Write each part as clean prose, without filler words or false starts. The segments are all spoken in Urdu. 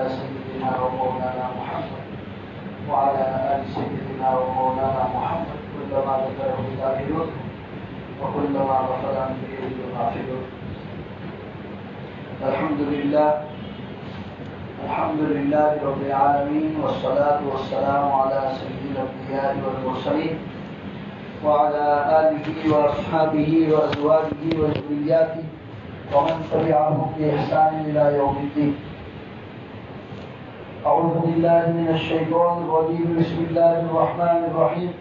سيدنا ومولانا محمد وعلى آل سيدنا ومولانا محمد كلما ذكره الذاكرون وكلما غفل عن ذكره الغافلون. الحمد لله رب العالمين والصلاة والسلام على سيد الأنبياء والمرسلين وعلى آله وأصحابه وأزواجه وذرياته ومن تبعهم بإحسان إلى يوم الدين. أعوذ بالله من الشيطان الرجيم. بسم الله الرحمن الرحيم.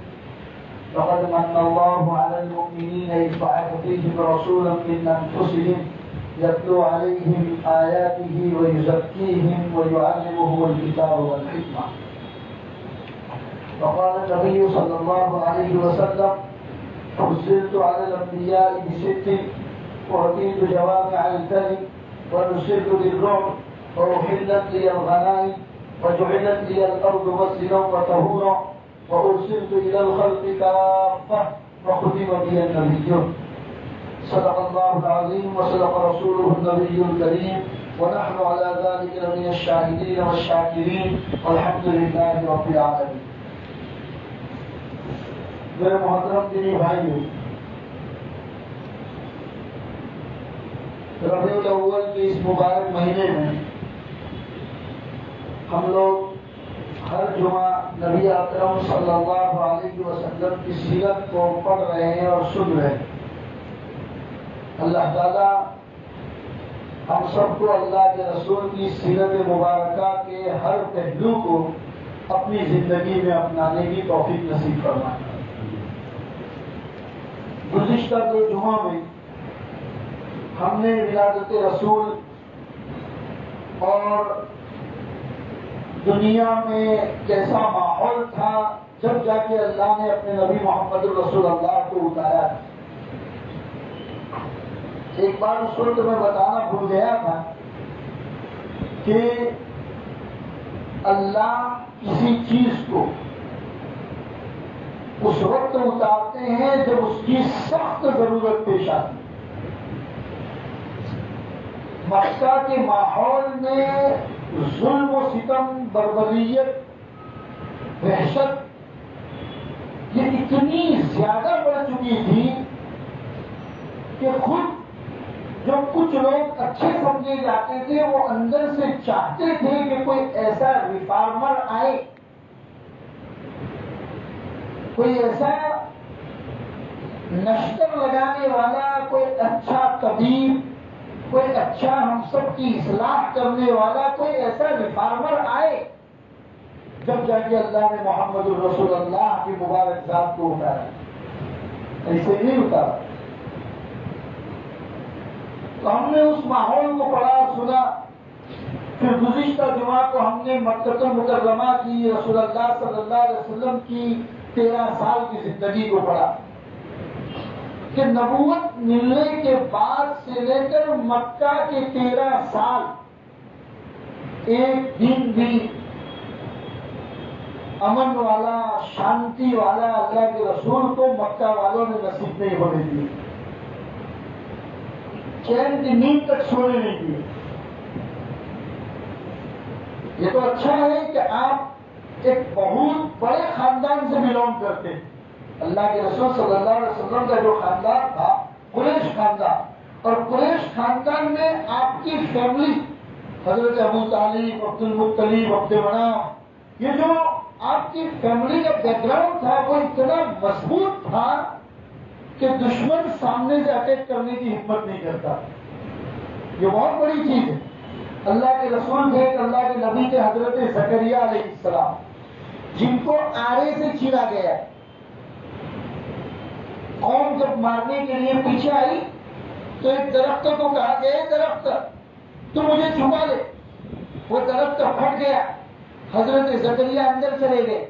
لقد من الله على المؤمنين إذ بعث فيهم رسولا من أنفسهم يتلو عليهم آياته ويزكيهم ويعلمهم الكتاب والحكمة. وقال النبي صلى الله عليه وسلم: فضلت على الأنبياء بست وأعطيت جوامع الكلم ونصرت بالرعب وأحلت لي الغنائم وجعلت لي الأرض مسجدا وطهورا وأرسلت إلى الخلق كافة وختم بي النبيون. صدق الله العظيم وصدق رسوله النبي الكريم ونحن على ذلك من الشاهدين والشاكرين والحمد لله رب العالمين. میرے محترم دینی بھائیو، ربیع الاول کے اس مبارک مہینے میں ہم لوگ ہر جمعہ نبی اکرم صلی اللہ علیہ وسلم کی سیرت کو پڑھ رہے ہیں اور سن رہے ہیں. اللہ تعالیٰ ہم سب کو اللہ کے رسول کی سیرت مبارکہ کے ہر پہلو کو اپنی زندگی میں اپنانے کی توفیق نصیب فرمائے. گزشتہ 2 جمعوں میں ہم نے ولادت رسول اور دنیا میں کیسا ماحول تھا جب جا کے اللہ نے اپنے نبی محمد رسول اللہ کو اتارا. ایک بار اس وقت میں بتانا بھول گیا تھا کہ اللہ کسی چیز کو اس وقت اتارتے ہیں جب اس کی سخت ضرورت پیش آتی. مکہ کے ماحول میں ظلم و ستم، بربریت، وحشت یہ اتنی زیادہ بڑھ چکی تھی کہ خود جو کچھ لوگ اچھے سمجھے جاتے تھے وہ اندر سے چاہتے تھے کہ کوئی ایسا ریفارمر آئے، کوئی ایسا نشتر لگانے والا، کوئی اچھا طبیب، کوئی اچھا ہم سب کی اصلاح کرنے والا، کوئی ایسا ریفارمر آئے. جب جا کے اللہ نے محمد الرسول اللہ کی مبارک ذات کو اتارا. ایسے نہیں اتارا. تو ہم نے اس ماحول کو پڑھا، سنا. پھر گزشتہ جمعہ کو ہم نے مکہ المکرمہ کی رسول اللہ صلی اللہ علیہ وسلم کی 13 سال کی زندگی کو پڑھا کہ نبوت ملنے کے بعد سے لے کر مکہ کے 13 سال ایک دن بھی امن والا، شانتی والا اللہ کے رسول کو مکہ والوں نے نصیب نہیں ہونے دیے. چین کی نیند تک سونے نہیں دیے. یہ تو اچھا ہے کہ آپ ایک بہت بڑے خاندان سے بلونگ کرتے ہیں. اللہ کے رسول صلی اللہ علیہ وسلم کا جو خاندان تھا قریش خاندان، اور قریش خاندان میں آپ کی فیملی حضرت ابو طالب، عبد المطلب، عبد مناف، یہ جو آپ کی فیملی کا بیک گراؤنڈ تھا وہ اتنا مضبوط تھا کہ دشمن سامنے سے اٹیک کرنے کی ہمت نہیں کرتا. یہ بہت بڑی چیز ہے. اللہ کے رسول تھے، اللہ کے نبی تھے حضرت زکریا علیہ السلام، جن کو آرے سے چھیڑا گیا. قوم جب مارنے کے لیے پیچھے آئی تو ایک درخت کو کہا گیا: درخت تو مجھے چھپا لے. وہ درخت پھٹ گیا. حضرت زکریا اندر چلے گئے.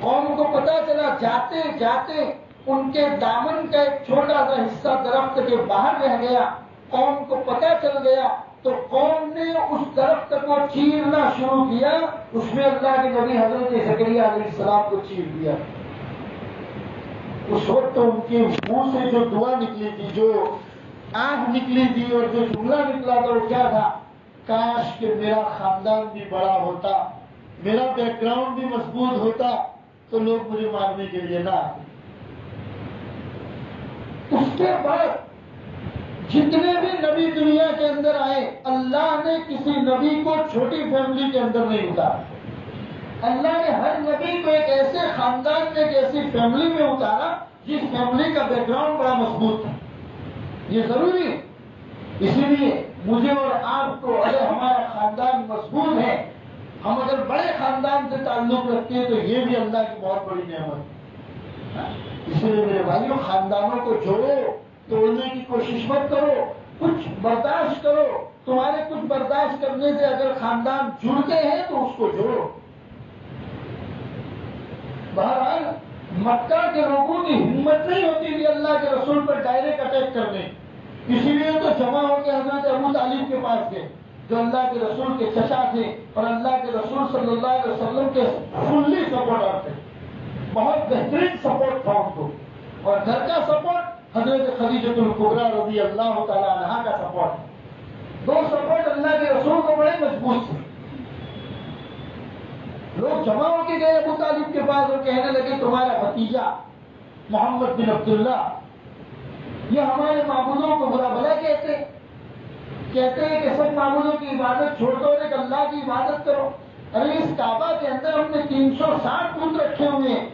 قوم کو پتا چلا، جاتے جاتے ان کے دامن کا ایک چھوٹا سا حصہ درخت کے باہر رہ گیا. قوم کو پتا چل گیا تو قوم نے اس درخت کو چیرنا شروع کیا. اس میں اللہ کے نبی حضرت زکریا علیہ السلام کو چیر دیا. اس وقت ان کے منہ سے جو دعا نکلی تھی، جو آنکھ نکلی تھی اور جو جملہ نکلا تھا وہ کیا تھا کاش کہ میرا خاندان بھی بڑا ہوتا، میرا بیک گراؤنڈ بھی مضبوط ہوتا تو لوگ مجھے مارنے کے لیے نہ آتے۔ اس کے بعد جتنے بھی نبی دنیا کے اندر آئے، اللہ نے کسی نبی کو چھوٹی فیملی کے اندر نہیں اتارا۔ اللہ نے ہر نبی کو ایک ایسے خاندان میں، ایک ایسی فیملی میں اتارا جس فیملی کا بیک گراؤنڈ بڑا مضبوط تھا۔ یہ ضروری ہے۔ اسی لیے مجھے اور آپ کو اگر ہمارا خاندان مضبوط ہے، ہم اگر بڑے خاندان سے تعلق رکھتے ہیں تو یہ بھی اللہ کی بہت بڑی نعمت ہے۔ اس لیے میرے بھائیوں، خاندانوں کو جوڑو، توڑنے کی کوشش مت کرو، کچھ برداشت کرو۔ تمہارے کچھ برداشت کرنے سے اگر خاندان جڑتے ہیں تو اس کو جوڑو۔ بہرحال مکہ کے لوگوں کی ہمت نہیں ہوتی تھی اللہ کے رسول پر ڈائریکٹ اٹیک کرنے، اسی لیے تو جمع ہو کے حضرت ابو طالب کے پاس گئے، جو اللہ کے رسول کے چچا تھے اور اللہ کے رسول صلی اللہ علیہ وسلم کے فلی سپورٹر تھے۔ بہت بہترین سپورٹ تھا ان کو، اور گھر کا سپورٹ حضرت خدیجہ الکبریٰ رضی اللہ تعالی عنہا کا سپورٹ۔ دو سپورٹ اللہ کے رسول کو بڑے مضبوط تھے۔ لوگ جمع ہو کے گئے ابو طالب کے پاس اور کہنے لگے تمہارا بھتیجا محمد بن عبداللہ یہ ہمارے معبودوں کو برا بھلا کہتے ہیں کہ سب معبودوں کی عبادت چھوڑ دو اور ایک اللہ کی عبادت کرو۔ ارے اس کعبہ کے اندر ہم نے 360 بت رکھے ہوئے ہیں،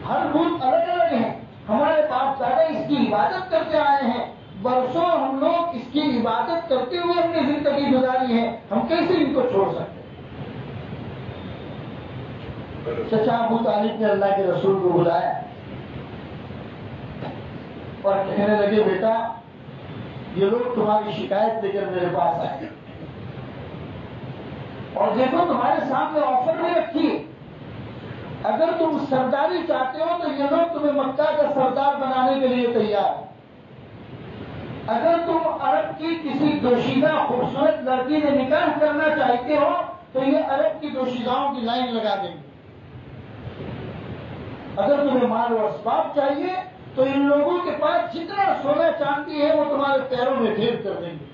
ہر بت الگ الگ ہیں، ہمارے باپ دادا اس کی عبادت کرتے آئے ہیں، برسوں ہم لوگ اس کی عبادت کرتے ہوئے اپنی زندگی گزاری ہے، ہم کیسے ان کو چھوڑ سکتے؟ چچا ابو طالب نے اللہ کے رسول کو بلایا اور کہنے لگے بیٹا یہ لوگ تمہاری شکایت لے کر میرے پاس آئے اور دیکھو تمہارے سامنے آفر نہیں رکھی، اگر تم سرداری چاہتے ہو تو یہ لوگ تمہیں مکہ کا سردار بنانے کے لیے تیار ہیں، اگر تم عرب کی کسی دوشیزہ خوبصورت لڑکی سے نکاح کرنا چاہتے ہو تو یہ عرب کی دوشیزاؤں کی لائن لگا دیں گے، اگر تمہیں مال و اسباب چاہیے تو ان لوگوں کے پاس جتنا سونا چاندی ہے وہ تمہارے پیروں میں ڈھیر کر دیں گے۔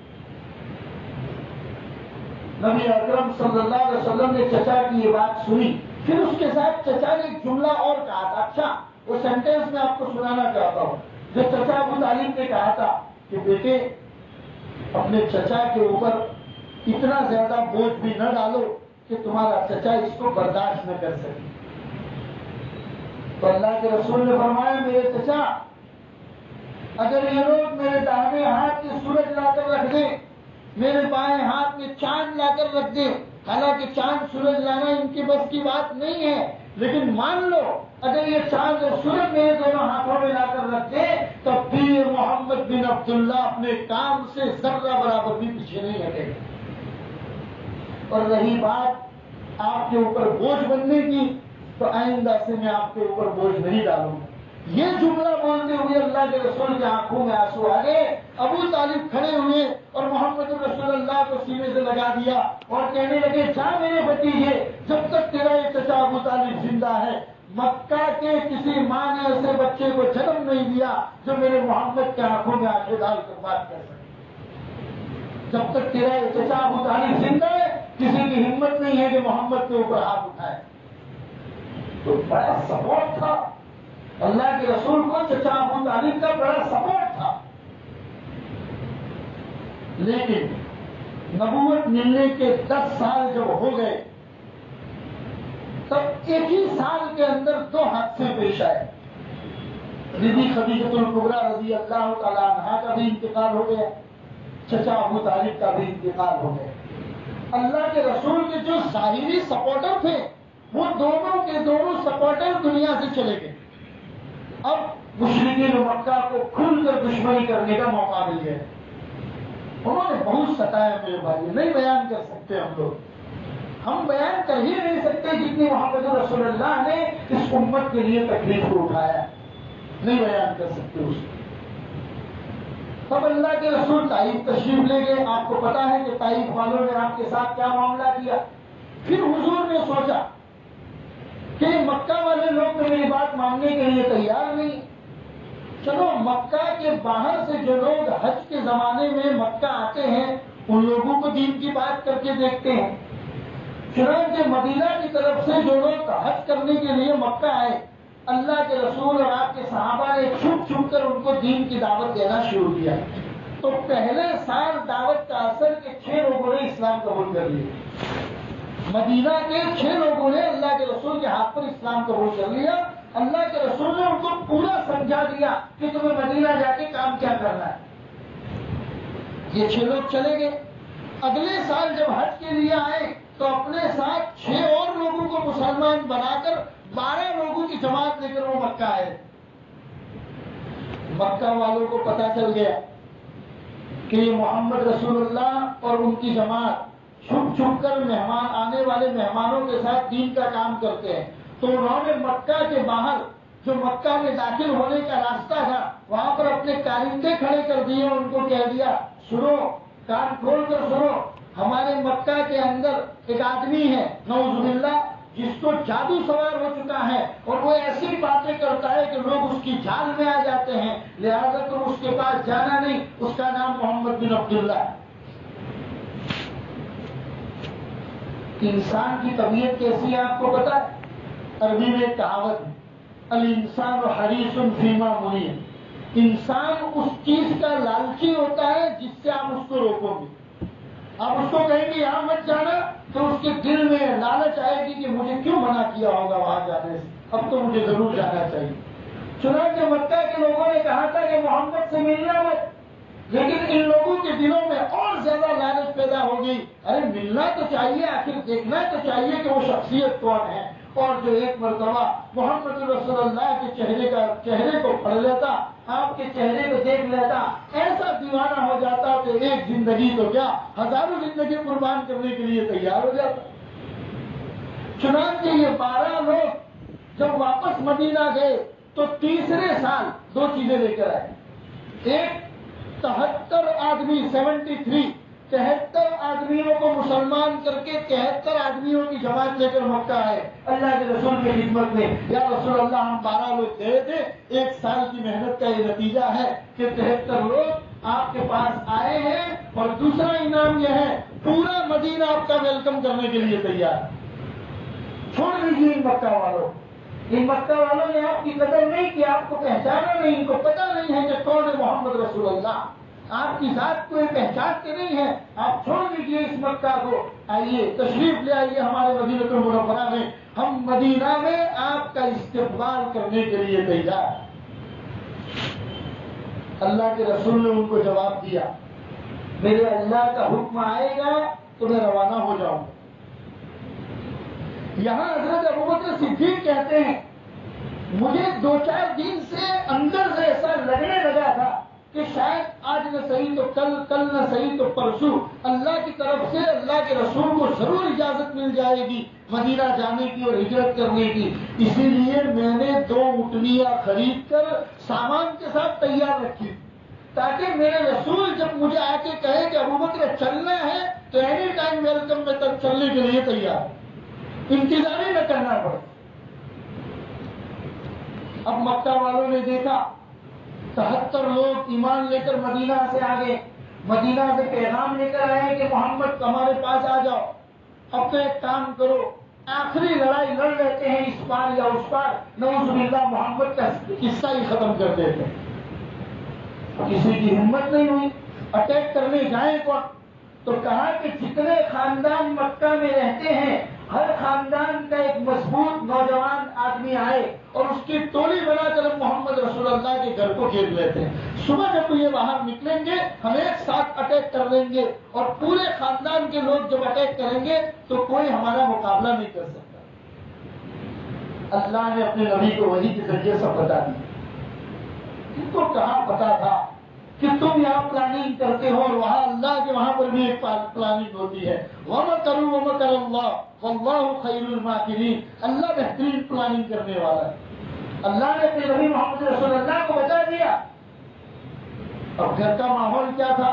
نبی اکرم صلی اللہ علیہ وسلم نے چچا کی یہ بات سنی، پھر اس کے ساتھ چچا نے ایک جملہ اور کہا تھا، اچھا وہ سینٹینس میں آپ کو سنانا چاہتا ہوں جو چچا ابو طالب نے کہا تھا کہ بیٹے اپنے چچا کے اوپر اتنا زیادہ بوجھ بھی نہ ڈالو کہ تمہارا چچا اس کو برداشت نہ کر سکے۔ تو اللہ کے رسول نے فرمایا میرے چچا اگر یہ لوگ میرے داہنے ہاتھ میں سورج لا کر رکھ دیں، میرے بائیں ہاتھ میں چاند لا کر رکھ دیں، حالانکہ چاند سورج لانا ان کی بس کی بات نہیں ہے، لیکن مان لو اگر یہ چاند اور سورج میرے دونوں ہاتھوں میں لا کر رکھ دیں تب بھی یہ محمد بن عبداللہ اپنے کام سے ذرہ برابر بھی پیچھے نہیں ہٹے گا۔ اور رہی بات آپ کے اوپر بوجھ بننے کی تو آئندہ سے میں آپ کے اوپر بوجھ نہیں ڈالوں گا۔ یہ جملہ بولتے ہوئے اللہ کے رسول کی آنکھوں میں آنسو آ گئے، ابو طالب کھڑے ہوئے اور محمد رسول اللہ کو سینے سے لگا دیا اور کہنے لگے جا میرے بھتیجے جب تک تیرا یہ چچا ابو طالب زندہ ہے مکہ کے کسی ماں نے ایسے بچے کو جنم نہیں دیا جو میرے محمد کے آنکھوں میں آنکھیں ڈال کر بات کر سکے۔ جب تک تیرا یہ چچا ابو طالب زندہ ہے کسی کی ہمت نہیں ہے کہ محمد کے اوپر ہاتھ اٹھائے۔ تو بڑا سپورٹ تھا اللہ کے رسول کو، چچا ابو طالب کا بڑا سپورٹ تھا۔ لیکن نبوت ملنے کے 10 سال جب ہو گئے تب ایک ہی سال کے اندر 2 حادثے پیش آئے۔ بی بی خدیجہ الکبریٰ رضی اللہ تعالی عنہا کا بھی انتقال ہو گیا، چچا ابو طالب کا بھی انتقال ہو گیا۔ اللہ کے رسول کے جو ظاہری سپورٹر تھے وہ دونوں کے دونوں سپورٹر دنیا سے چلے گئے۔ اب مشرکین مکہ کو کھل کر دشمنی کرنے کا موقع مل گیا۔ انہوں نے بہت ستایا میرے بھائی، نہیں بیان کر سکتے ہم بیان کر ہی نہیں سکتے جتنی محمد رسول اللہ نے اس امت کے لیے تکلیف کو اٹھایا، نہیں بیان کر سکتے اس کو۔ تب اللہ کے رسول طائف تشریف لے گئے، آپ کو پتا ہے کہ طائف والوں نے آپ کے ساتھ کیا معاملہ کیا۔ پھر حضور نے سوچا کہ مکہ والے لوگ تو میری بات ماننے کے لیے تیار نہیں، چلو مکہ کے باہر سے جو لوگ حج کے زمانے میں مکہ آتے ہیں ان لوگوں کو دین کی بات کر کے دیکھتے ہیں۔ چنانچہ مدینہ کی طرف سے جو لوگ حج کرنے کے لیے مکہ آئے، اللہ کے رسول اور آپ کے صحابہ نے چھپ چھپ کر ان کو دین کی دعوت دینا شروع کیا۔ تو پہلے سال دعوت کا اثر کہ 6 لوگوں نے اسلام قبول کر لیا۔ مدینہ کے 6 لوگوں نے اللہ کے رسول کے ہاتھ پر اسلام قبول کر لیا۔ اللہ کے رسول نے ان کو پورا سمجھا دیا کہ تمہیں مدینہ جا کے کام کیا کرنا ہے۔ یہ 6 لوگ چلے گئے۔ اگلے سال جب حج کے لیے آئے تو اپنے ساتھ 6 اور لوگوں کو مسلمان بنا کر 12 لوگوں کی جماعت لے کر وہ مکہ آئے۔ مکہ والوں کو پتا چل گیا کہ یہ محمد رسول اللہ اور ان کی جماعت چھپ چھپ کر مہمان آنے والے مہمانوں کے ساتھ دین کا کام کرتے ہیں، تو انہوں نے مکہ کے باہر جو مکہ میں داخل ہونے کا راستہ تھا وہاں پر اپنے کارندے کھڑے کر دیے اور ان کو کہہ دیا، سنو، کان کھول کر سنو، ہمارے مکہ کے اندر ایک آدمی ہے نعوذ باللہ جس کو جادو سوار ہو چکا ہے اور وہ ایسی باتیں کرتا ہے کہ لوگ اس کی جال میں آ جاتے ہیں، لہذا تم اس کے پاس جانا نہیں، اس کا نام محمد بن عبداللہ ہے۔ انسان کی طبیعت کیسی ہے آپ کو پتا ہے؟ عربی میں ایک کہاوت ہے، الانسان حریص فیما منیع، انسان اس چیز کا لالچی ہوتا ہے جس سے آپ اس کو روکو گے۔ آپ اس کو کہیں گے یہاں مت جانا تو اس کے دل میں لالچ آئے گی کہ مجھے کیوں منع کیا ہوگا وہاں جانے سے، اب تو مجھے ضرور جانا چاہیے۔ چنانچہ مکہ کے لوگوں نے کہا تھا کہ محمد سے ملنا مت، لیکن ان لوگوں کے دلوں میں اور زیادہ لالچ پیدا ہو گئی، ارے ملنا تو چاہیے، آخر دیکھنا تو چاہیے کہ وہ شخصیت کون ہے۔ اور جو ایک مرتبہ محمد رسول اللہ کے چہرے کو پڑھ لیتا، آپ کے چہرے کو دیکھ لیتا، ایسا دیوانہ ہو جاتا کہ ایک زندگی تو کیا ہزاروں زندگی قربان کرنے کے لیے تیار ہو جاتا۔ چنانچہ یہ 12 لوگ جب واپس مدینہ گئے تو تیسرے سال 2 چیزیں لے کر آئے۔ ایک 73 آدمی 73 آدمیوں کو مسلمان کر کے 73 آدمیوں کی جماعت لے کر مکہ آئے اللہ کے رسول کی خدمت میں، یا رسول اللہ ہم 12 لوگ گئے تھے، 1 سال کی محنت کا یہ نتیجہ ہے کہ 73 لوگ آپ کے پاس آئے ہیں، اور دوسرا انعام یہ ہے پورا مدینہ آپ کا ویلکم کرنے کے لیے تیار۔ چھوڑ دیجیے ان مکہ والوں، ان مکہ والوں نے آپ کی قدر نہیں کی، آپ کو پہچانا نہیں، ان کو پتا نہیں ہے کہ کون ہے محمد رسول اللہ، آپ کی ذات کو پہچانتے نہیں ہے، آپ چھوڑ دیجیے اس مکہ کو، آئیے تشریف لے آئیے ہمارے مدینہ المنورہ میں، ہم مدینہ میں آپ کا استقبال کرنے کے لیے تیار۔ اللہ کے رسول نے ان کو جواب دیا، میرے اللہ کا حکم آئے گا تو میں روانہ ہو جاؤں گا۔ یہاں حضرت ابوبکر صدیق کہتے ہیں مجھے 2-4 دن سے اندر سے ایسا لگنے لگا تھا کہ شاید آج نہ صحیح تو کل نہ صحیح تو پرسوں اللہ کی طرف سے اللہ کے رسول کو ضرور اجازت مل جائے گی مدینہ جانے کی اور ہجرت کرنے کی، اسی لیے میں نے 2 اونٹنیاں خرید کر سامان کے ساتھ تیار رکھی تاکہ میرے رسول جب مجھے آ کے کہے کہ ابوبکر چلنا ہے تو اینی ٹائم ویلکم میں تب چلنے کے لیے تیار، انتظار ہی نہ کرنا پڑے۔ اب مکہ والوں نے دیکھا 73 لوگ ایمان لے کر مدینہ سے آگے، مدینہ سے پیغام لے کر آئے کہ محمد ہمارے پاس آ جاؤ، اب تو ایک کام کرو، آخری لڑائی لڑ لیتے ہیں اس پار یا اس پار، نعوذ باللہ محمد کا قصہ ہی ختم کر دیتے ہیں۔ کسی کی ہمت نہیں ہوئی، اٹیک کرنے جائیں کون؟ تو کہا کہ جتنے خاندان مکہ میں رہتے ہیں ہر خاندان کا ایک مضبوط نوجوان آدمی آئے اور اس کی ٹولی بنا کر محمد رسول اللہ کے گھر کو گھیر لیتے ہیں، صبح جب یہ باہر نکلیں گے ہم ایک ساتھ اٹیک کر دیں گے، اور پورے خاندان کے لوگ جب اٹیک کریں گے تو کوئی ہمارا مقابلہ نہیں کر سکتا۔ اللہ نے اپنے نبی کو وحی کے ذریعے سب بتا دیا۔ ان کو کہاں پتا تھا کہ تم یہاں پلاننگ کرتے ہو اور وہاں اللہ کے وہاں پر بھی ایک پلاننگ ہوتی ہے، وَمَكَرُوا وَمَكَرَ اللَّهُ وَاللَّهُ خَيْرُ الْمَاكِرِينَ، اللہ بہترین پلاننگ کرنے والا ہے۔ اللہ نے اپنے نبی محمد رسول اللہ کو بتا دیا۔ اب گھر کا ماحول کیا تھا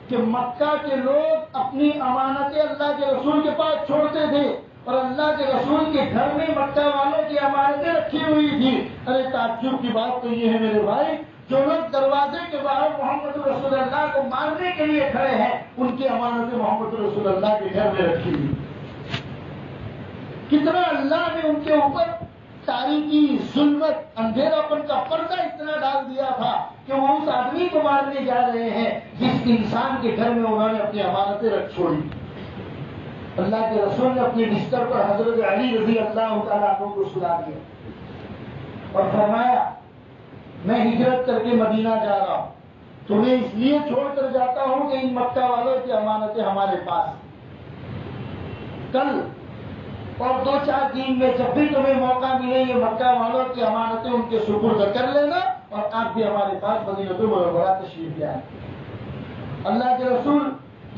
کہ مکہ کے لوگ اپنی امانتیں اللہ کے رسول کے پاس چھوڑتے تھے، اور اللہ کے رسول کے گھر میں مکہ والوں کی امانتیں رکھی ہوئی تھی۔ ارے تعجب کی بات تو یہ ہے میرے بھائی، جو لوگ دروازے کے باہر محمد رسول اللہ کو مارنے کے لیے کھڑے ہیں ان کی امانتیں محمد رسول اللہ کے گھر میں رکھی ہوئی. کتنا اللہ نے ان کے اوپر تاریکی، ظلمت، اندھیراپن کا پردہ اتنا ڈال دیا تھا کہ وہ اس آدمی کو مارنے جا رہے ہیں جس انسان کے گھر میں انہوں نے اپنی امانتیں رکھ چھوڑی. اللہ کے رسول نے اپنے بستر پر حضرت علی رضی اللہ تعالیٰ عنہ کو سلا دیا اور فرمایا میں ہجرت کر کے مدینہ جا رہا ہوں، تمہیں اس لیے چھوڑ کر جاتا ہوں کہ ان مکہ والوں کی امانتیں ہمارے پاس. کل اور 2-4 دن میں جب بھی تمہیں موقع ملے یہ مکہ والوں کی امانتیں ان کے سپرد کر لینا اور آپ بھی ہمارے پاس مدینہ منورہ تشریف لے آئیں. اللہ کے رسول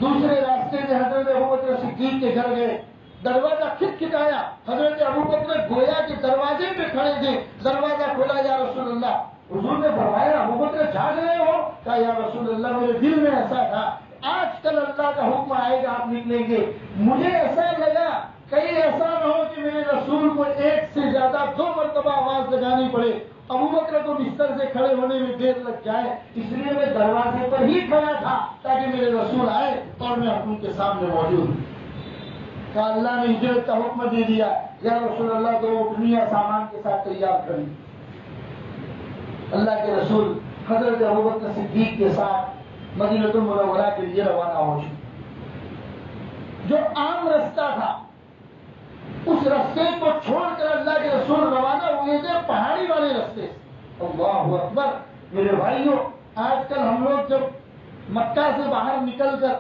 دوسرے راستے سے حضرت ابوبکر صدیق کے گھر گئے. دروازہ کھٹکھٹایا. حضرت ابوبکر گویا کے دروازے پہ کھڑے تھے. دروازہ کھولا یا رسول اللہ. حضور نے فرمایا ابوبکر جاگ رہے ہو؟ کہا یا رسول اللہ میرے دل میں ایسا تھا آج کل اللہ کا حکم آئے گا آپ نکلیں گے. مجھے ایسا لگا کہیں ایسا نہ ہو کہ میرے رسول کو 1 سے زیادہ 2 مرتبہ آواز لگانی پڑے، ابوبکر کو بستر سے کھڑے ہونے میں دیر لگ جائے، اس لیے میں دروازے پر ہی کھڑا تھا تاکہ میرے رسول آئے اور میں ان کے سامنے موجود ہوں. کہا اللہ نے ہجرت کا حکم دے دیا. یا رسول اللہ 2 اٹھنیاں سامان کے ساتھ تیار کری. اللہ کے رسول حضرت ابوبکر صدیق کے ساتھ مدینہ منورہ کے لیے روانہ ہو چکے. جو عام رستہ تھا اس رستے کو چھوڑ کر اللہ کے رسول روانہ ہوئے تھے پہاڑی والے رستے سے. اللہ اکبر. میرے بھائیوں آج کل ہم لوگ جب مکہ سے باہر نکل کر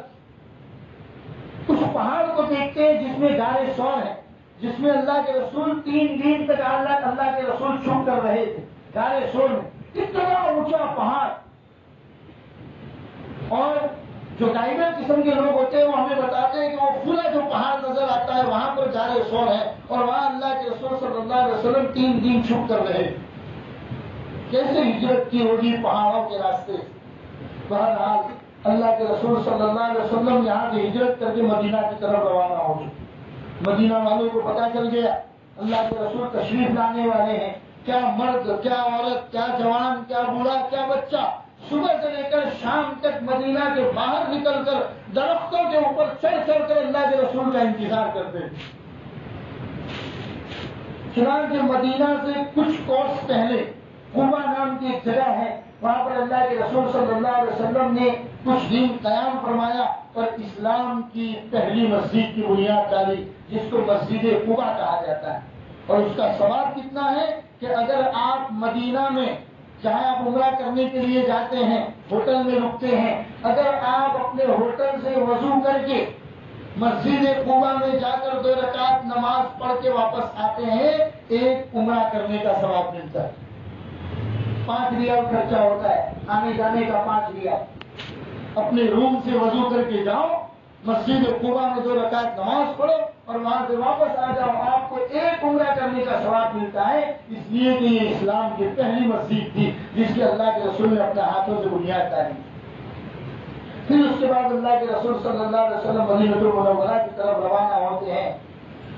اس پہاڑ کو دیکھتے ہیں جس میں غار ثور ہے، جس میں اللہ کے رسول 3 دن تک اللہ کے رسول چھپ کر رہے تھے. غار ثور میں اتنا اونچا پہاڑ، اور جو گائیڈر قسم کے لوگ ہوتے ہیں وہ ہمیں بتاتے ہیں کہ وہ پورا جو پہاڑ نظر آتا ہے وہاں پر غار ثور ہے اور وہاں اللہ کے رسول صلی اللہ علیہ وسلم 3 دن چھپ کر رہے. کیسے ہجرت کی ہوگی پہاڑوں کے راستے. بہرحال اللہ کے رسول صلی اللہ علیہ وسلم یہاں سے ہجرت کر کے مدینہ کی طرف روانہ ہو چکے. مدینہ والوں کو پتا چل گیا اللہ کے رسول تشریف لانے والے ہیں. کیا مرد، کیا عورت، کیا جوان، کیا بوڑھا، کیا بچہ صبح سے لے کر شام تک مدینہ کے باہر نکل کر درختوں کے اوپر چڑھ کر اللہ کے رسول کا انتظار کرتے ہیں. چنانچہ مدینہ سے کچھ کورس پہلے قبا نام کی ایک جگہ ہے، وہاں پر اللہ کے رسول صلی اللہ علیہ وسلم نے کچھ دن قیام فرمایا اور اسلام کی پہلی مسجد کی بنیاد ڈالی جس کو مسجد قبا کہا جاتا ہے. اور اس کا ثواب کتنا ہے کہ اگر آپ مدینہ میں جہاں آپ عمرہ کرنے کے لیے جاتے ہیں ہوٹل میں رکتے ہیں، اگر آپ اپنے ہوٹل سے وضو کر کے مسجد قبا میں جا کر 2 رکعت نماز پڑھ کے واپس آتے ہیں 1 عمرہ کرنے کا ثواب ملتا ہے. 5 ریال خرچہ ہوتا ہے آنے جانے کا. 5 ریال اپنے روم سے وضو کر کے جاؤ، مسجد قبا میں 2 رکعت نماز پڑھو اور وہاں سے واپس آ جاؤ. آپ کو 1 عمرہ کرنے کا ثواب ملتا ہے، اس لیے کہ یہ اسلام کی پہلی مسجد تھی جس کے اللہ کے رسول نے اپنے ہاتھوں سے بنیاد ڈالی. پھر اس کے بعد اللہ کے رسول صلی اللہ علیہ وسلم مدینہ منورہ کی طرف روانہ ہوتے ہیں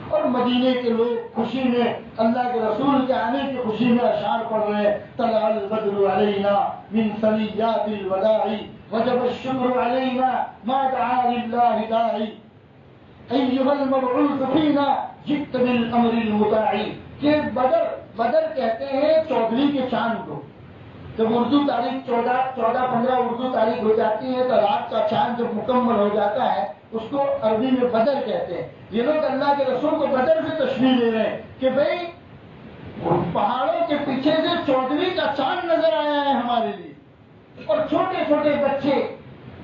اور مدینے کے لوگ خوشی میں اللہ کے رسول کے آنے کی خوشی میں اشعار پڑھ رہے ہیں. طلع البدر علینا من ثنیات الوداع وجب الشکر علینا ما دعا للہ داعی ایھا المبعوث فینا جئت بالامر المطاع. کہ بدر کہتے ہیں 14 کے چاند کو. جب اردو تاریخ 14-15 اردو تاریخ ہو جاتی ہے تو رات کا چاند جب مکمل ہو جاتا ہے اس کو عربی میں بدر کہتے ہیں. یہ لوگ اللہ کے رسول کو بدر سے تشبیہ لے رہے ہیں کہ بھئی پہاڑوں کے پیچھے سے 14 کا چاند نظر آیا ہے ہمارے لیے. اور چھوٹے چھوٹے بچے،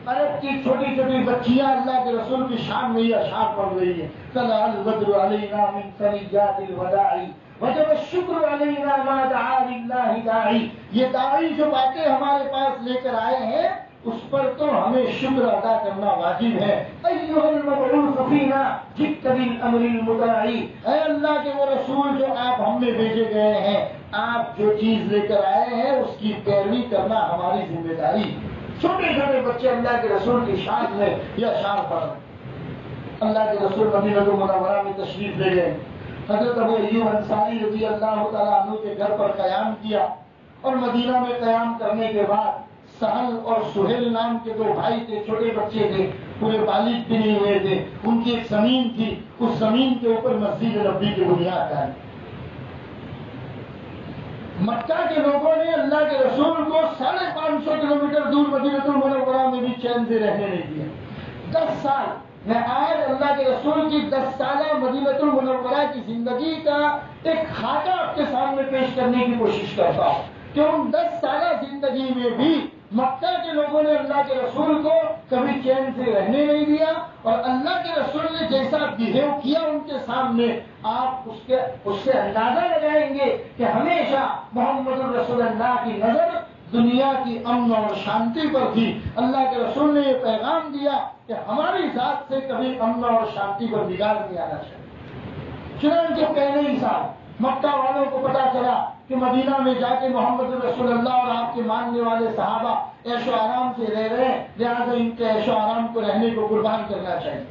عرب کی چھوٹی چھوٹی بچیاں اللہ کے رسول کی شان میں یہ اشعار پڑھ رہی ہیں. طلع البدر علینا من ثنیات الوداع وجب الشکر علینا ما دعا للہ داعی. یہ داعی جو باتیں ہمارے پاس لے کر آئے ہیں اس پر تو ہمیں شکر ادا کرنا واجب ہے. ایھا المبعوث فینا جئت بالامر المطاع. اے اللہ کے وہ رسول جو آپ ہم میں بھیجے گئے ہیں، آپ جو چیز لے کر آئے ہیں اس کی پیروی کرنا ہماری ذمہ داری. چھوٹے چھوٹے بچے اللہ کے رسول کی شان میں یہ اشعار پڑھ رہے ہیں. اللہ کے رسول مدینہ منورہ میں تشریف لے گئے. حضرت ابو ایوب انصاری رضی اللہ تعالیٰ عنہ کے گھر پر قیام کیا. اور مدینہ میں قیام کرنے کے بعد سہل اور سہیل نام کے 2 بھائی تھے، چھوٹے بچے تھے، پورے بالغ بھی نہیں ہوئے تھے. ان کی ایک زمین تھی، اس زمین کے اوپر مسجد نبوی کی بنیاد ڈالی. مکہ کے لوگوں نے اللہ کے رسول کو 550 کلومیٹر دور مدینہ المنورہ میں بھی چین سے رہنے نہیں دیا. 10 سال میں آج اللہ کے رسول کی 10 سالہ مدینہ المنورہ کی زندگی کا ایک خاکہ آپ کے سامنے پیش کرنے کی کوشش کرتا ہوں کہ ان 10 سالہ زندگی میں بھی مکہ کے لوگوں نے اللہ کے رسول کو کبھی چین سے رہنے نہیں دیا، اور اللہ کے رسول نے جیسا بہیو کیا ان کے سامنے، آپ اس سے اندازہ لگائیں گے کہ ہمیشہ محمد الرسول اللہ کی نظر دنیا کی امن اور شانتی پر تھی. اللہ کے رسول نے یہ پیغام دیا کہ ہماری ذات سے کبھی امن اور شانتی پر بگاڑ نہیں آنا چاہیے. چنانچہ پہلے ہی سال مکہ والوں کو پتا چلا کہ مدینہ میں جا کے محمد رسول اللہ اور آپ کے ماننے والے صحابہ عیش و آرام سے رہ رہے ہیں، لہٰذا ان کے عیش و آرام کو رہنے کو قربان کرنا چاہیے.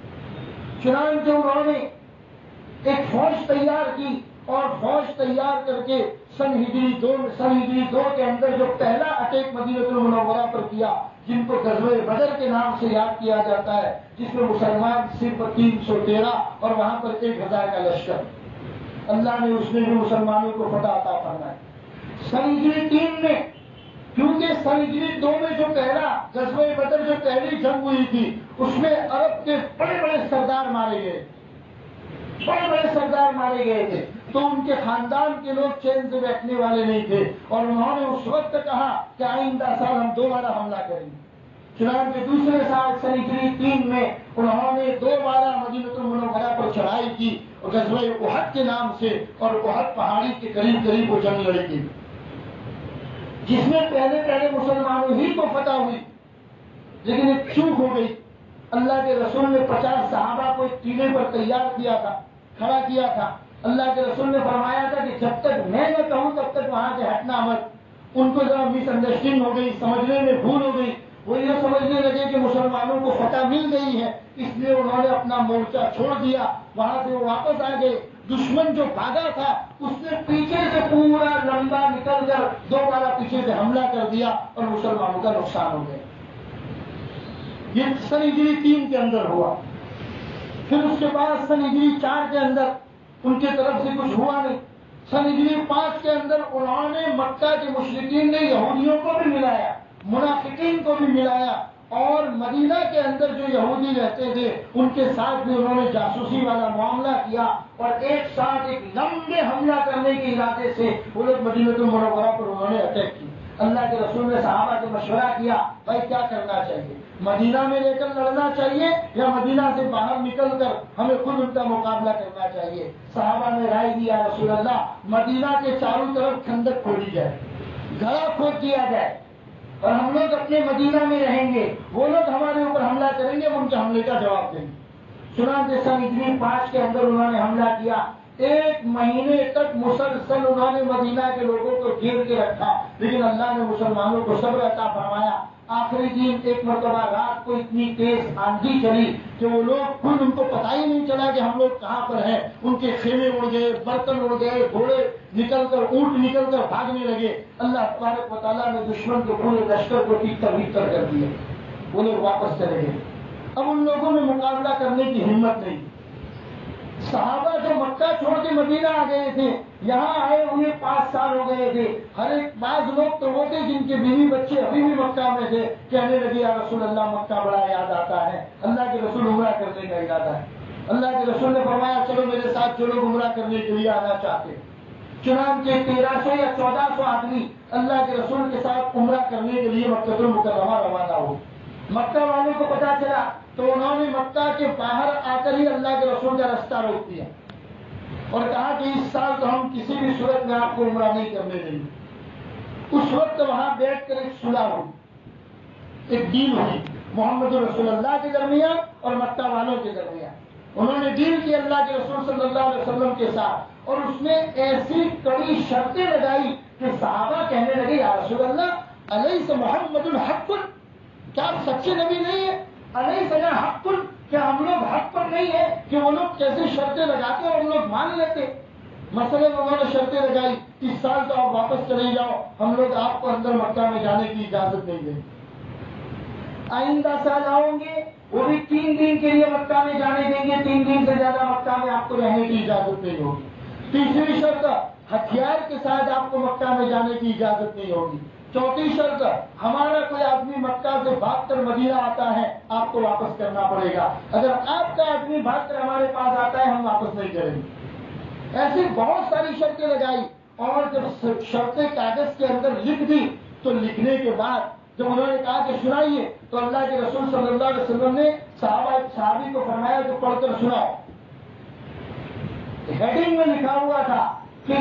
چنانچہ انہوں نے ایک فوج تیار کی، اور فوج تیار کر کے سن ہجری 2 کے اندر جو پہلا اٹیک مدینہ المنورہ پر کیا، جن کو غزوہ بدر کے نام سے یاد کیا جاتا ہے، جس میں مسلمان صرف 313 اور وہاں پر 1000 کا لشکر. اللہ نے اس میں بھی مسلمانوں کو فتح عطا فرمائی. سن ہجری 3 میں، کیونکہ سن ہجری 2 میں جو پہلا غزوہ بدر جو پہلی جنگ ہوئی تھی، اس میں عرب کے بڑے بڑے سردار مارے گئے تھے، تو ان کے خاندان کے لوگ چین سے بیٹھنے والے نہیں تھے، اور انہوں نے اس وقت کہا کہ آئندہ سال ہم دوبارہ حملہ کریں گے. چنانچہ دوسرے سال سن ہجری 3 میں انہوں نے دوبارہ مدینہ المنورہ پر چڑھائی کی، غزوہ احد کے نام سے، اور احد پہاڑی کے قریب وہ جنگ لڑی تھی، جس میں پہلے مسلمانوں ہی کو فتح ہوئی. لیکن ایک چوک ہو گئی. اللہ کے رسول نے 50 صحابہ کو ایک ٹیلے پر تیار کیا تھا، کھڑا کیا تھا. اللہ کے رسول نے فرمایا تھا کہ جب تک میں نہ کہوں تب تک وہاں سے ہٹنا مت. ان کو ذرا مس انڈرسٹینڈ ہو گئی، سمجھنے میں بھول ہو گئی. وہ یہ سمجھنے لگے کہ مسلمانوں کو فتح مل گئی ہے، اس لیے انہوں نے اپنا مورچہ چھوڑ دیا. وہاں سے وہ واپس آ گئے. دشمن جو بھاگا تھا اس نے پیچھے سے پورا لمبا نکل کر دوبارہ پیچھے سے حملہ کر دیا، اور مسلمانوں کا نقصان ہو گیا. یہ سن ہجری 3 کے اندر ہوا. پھر اس کے بعد سن ہجری 4 کے اندر ان کی طرف سے کچھ ہوا نہیں. سن ہجری 5 کے اندر انہوں نے مکہ کے مشرکین نے یہودیوں کو بھی ملایا، منافقین کو بھی ملایا، اور مدینہ کے اندر جو یہودی رہتے تھے ان کے ساتھ بھی انہوں نے جاسوسی والا معاملہ کیا، اور ایک ساتھ ایک لمبے حملہ کرنے کے ارادے سے وہ لوگ مدینہ المنورہ پر انہوں نے اٹیک کی. اللہ کے رسول نے صحابہ سے مشورہ کیا، بھائی کیا کرنا چاہیے، مدینہ میں لے کر لڑنا چاہیے یا مدینہ سے باہر نکل کر ہمیں خود ان کا مقابلہ کرنا چاہیے. صحابہ نے رائے دیا، رسول اللہ مدینہ کے چاروں طرف خندق کھودی جائے، گڑھا کھود دیا جائے، اور ہم لوگ اپنے مدینہ میں رہیں گے، وہ لوگ ہمارے اوپر حملہ کریں گے، ان کے حملے کا جواب دیں گے. چنانچہ سن ہجری 5 کے اندر انہوں نے حملہ کیا. 1 مہینے تک مسلسل انہوں نے مدینہ کے لوگوں کو گھیر کے رکھا، لیکن اللہ نے مسلمانوں کو صبر عطا فرمایا. آخری دن ایک مرتبہ رات کو اتنی تیز آندھی چلی کہ وہ لوگ خود ان کو پتہ ہی نہیں چلا کہ ہم لوگ کہاں پر ہیں. ان کے خیمے اڑ گئے، برتن اڑ گئے، گھوڑے نکل کر، اونٹ نکل کر بھاگنے لگے. اللہ تبارک و تعالیٰ نے دشمن کے پورے لشکر کو تیتر کر دیا. وہ لوگ واپس چلے گئے. اب ان لوگوں میں مقابلہ کرنے کی ہمت نہیں. صحابہ جو مکہ چھوڑ کے مدینہ آ گئے تھے، یہاں آئے ہوئے 5 سال ہو گئے تھے. ہر ایک بعض لوگ تو وہ تھے جن کے بیوی بچے ابھی بھی مکہ میں تھے، کہنے لگے یا رسول اللہ مکہ بڑا یاد آتا ہے، اللہ کے رسول عمرہ کرنے کا ارادہ ہے. اللہ کے رسول نے فرمایا چلو میرے ساتھ جو لوگ عمرہ کرنے کے لیے آنا چاہتے. چنانچہ 1300 یا 1400 آدمی اللہ کے رسول کے ساتھ عمرہ کرنے کے لیے مکہ المکرمہ روانہ ہوئے. مکہ والوں کو پتا چلا تو انہوں نے مکہ کے باہر آ کر ہی اللہ کے رسول کا رستہ روک دیا اور کہا کہ اس سال تو ہم کسی بھی صورت میں آپ کو عمرہ نہیں کرنے دیں گے. اس وقت وہاں بیٹھ کر ایک صلح ہوئی، ایک ڈیل ہوئی محمد رسول اللہ کے درمیان اور مکہ والوں کے درمیان. انہوں نے ڈیل کی اللہ کے رسول صلی اللہ علیہ وسلم کے ساتھ، اور اس میں ایسی کڑی شرطیں لگائی کہ صحابہ کہنے لگے یا رسول اللہ الیس محمد الحق، کیا آپ سچے نبی نہیں ہیں؟ الیس حق، کیا ہم لوگ حق پر نہیں ہے کہ وہ لوگ کیسی شرطیں لگاتے اور ہم لوگ مان لیتے؟ مثلا انہوں نے شرطیں لگائی، اس سال تو آپ واپس چلے جاؤ، ہم لوگ آپ کو اندر مکہ میں جانے کی اجازت نہیں دیں گے۔ آئندہ سال آؤں گے وہ بھی 3 دن کے لیے مکہ میں جانے دیں گے، 3 دن سے زیادہ مکہ میں آپ کو رہنے کی اجازت نہیں ہوگی۔ تیسری شرط، ہتھیار کے ساتھ آپ کو مکہ میں جانے کی اجازت نہیں ہوگی۔ چوتھی شرط، ہمارا کوئی آدمی مکہ سے بھاگ کر مدینہ آتا ہے آپ کو واپس کرنا پڑے گا، اگر آپ کا آدمی بھاگ کر ہمارے پاس آتا ہے ہم واپس نہیں کریں گے۔ ایسی بہت ساری شرطیں لگائی، اور جب شرطیں کاغذ کے اندر لکھ دی تو لکھنے کے بعد جب انہوں نے کہا کہ سنائیے، تو اللہ کے رسول صلی اللہ علیہ وسلم نے صحابی کو فرمایا کہ پڑھ کر سناؤ۔ ہیڈنگ میں لکھا ہوا تھا کہ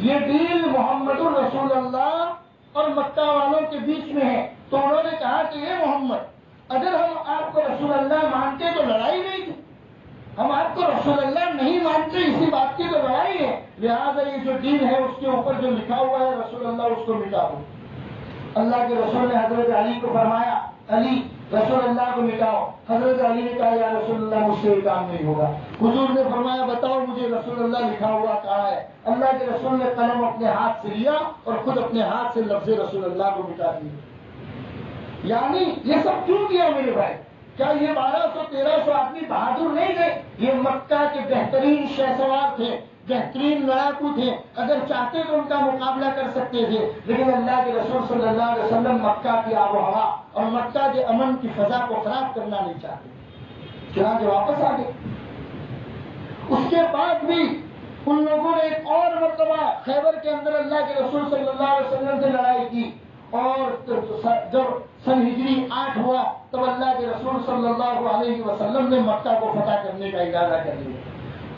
یہ ڈیل محمد الرسول اللہ اور مکہ والوں کے بیچ میں ہے۔ تو انہوں نے کہا کہ یہ محمد، اگر ہم آپ کو رسول اللہ مانتے تو لڑائی نہیں تھی، ہم آپ کو رسول اللہ نہیں مانتے اسی بات کی تو لڑائی ہے، لہٰذا یہ جو ڈیل ہے اس کے اوپر جو لکھا ہوا ہے رسول اللہ اس کو مٹا دو۔ اللہ کے رسول نے حضرت علی کو فرمایا علی رسول اللہ کو مٹاؤ۔ حضرت علی نے کہا یا رسول اللہ مجھ سے یہ کام نہیں ہوگا۔ حضور نے فرمایا بتاؤ مجھے رسول اللہ لکھا ہوا کہاں ہے؟ اللہ کے رسول نے قلم اپنے ہاتھ سے لیا اور خود اپنے ہاتھ سے لفظ رسول اللہ کو مٹا دیا۔ یعنی یہ سب کیوں کیا میرے بھائی؟ کیا یہ 1200-1300 آدمی بہادر نہیں تھے؟ یہ مکہ کے بہترین شہسوار تھے، بہترین لڑاکو تھے، اگر چاہتے تو ان کا مقابلہ کر سکتے تھے، لیکن اللہ کے رسول صلی اللہ علیہ وسلم مکہ کی آب و ہوا اور مکہ کے امن کی فضا کو خراب کرنا نہیں چاہتے، چنانچہ واپس آ گئے۔ اس کے بعد بھی ان لوگوں نے ایک اور مرتبہ خیبر کے اندر اللہ کے رسول صلی اللہ علیہ وسلم سے لڑائی کی، اور جب سن ہجری 8 ہوا تب اللہ کے رسول صلی اللہ علیہ وسلم نے مکہ کو فتح کرنے کا ارادہ کر لیا۔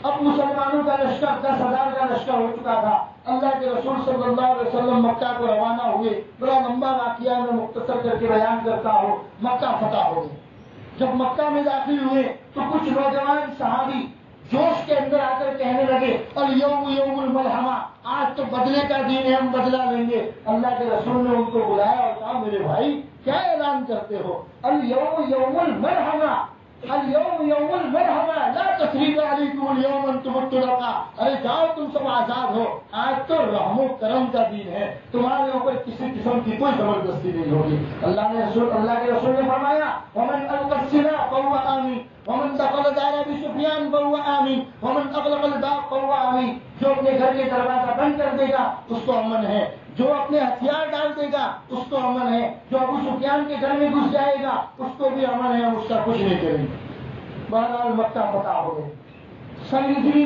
اب مسلمانوں کا لشکر 10,000 کا لشکر ہو چکا تھا۔ اللہ کے رسول صلی اللہ علیہ وسلم مکہ کو روانہ ہوئے، بڑا لمبا واقعہ میں مختصر کر کے بیان کرتا ہوں۔ مکہ فتح ہو گئی۔ جب مکہ میں داخل ہوئے تو کچھ نوجوان صحابی جوش کے اندر آ کر کہنے لگے الیوم یوم الملحمہ، آج تو بدلے کا دن ہے، ہم بدلہ لیں گے۔ اللہ کے رسول نے ان کو بلایا اور کہا میرے بھائی کیا اعلان کرتے ہو؟ الیوم یوم الملحمہ، الیوم یوم الملحمہ لا تثریب علیکم اليوم انتم الطلقاء، ارے جاؤ تم سب آزاد ہو، آج تو رحم و کرم کا دن ہے، تمہارے اوپر کسی قسم کی کوئی زبردستی نہیں ہوگی۔ اللہ کے رسول نے فرمایا ومن القى السلاح فهو آمن ومن دخل دار ابی سفیان فهو آمن ومن اغلق الباب فهو آمن، جو اپنے گھر کے دروازہ بند کر دے گا اس کو امن ہے، جو اپنے ہتھیار ڈال دے گا اس کو امن ہے، جو ابو سفیان کے گھر میں گھس جائے گا اس کو بھی امن ہے، ہم اس کا کچھ نہیں کریں گے۔ بہرحال مکہ فتح ہو گئے۔ سن ہجری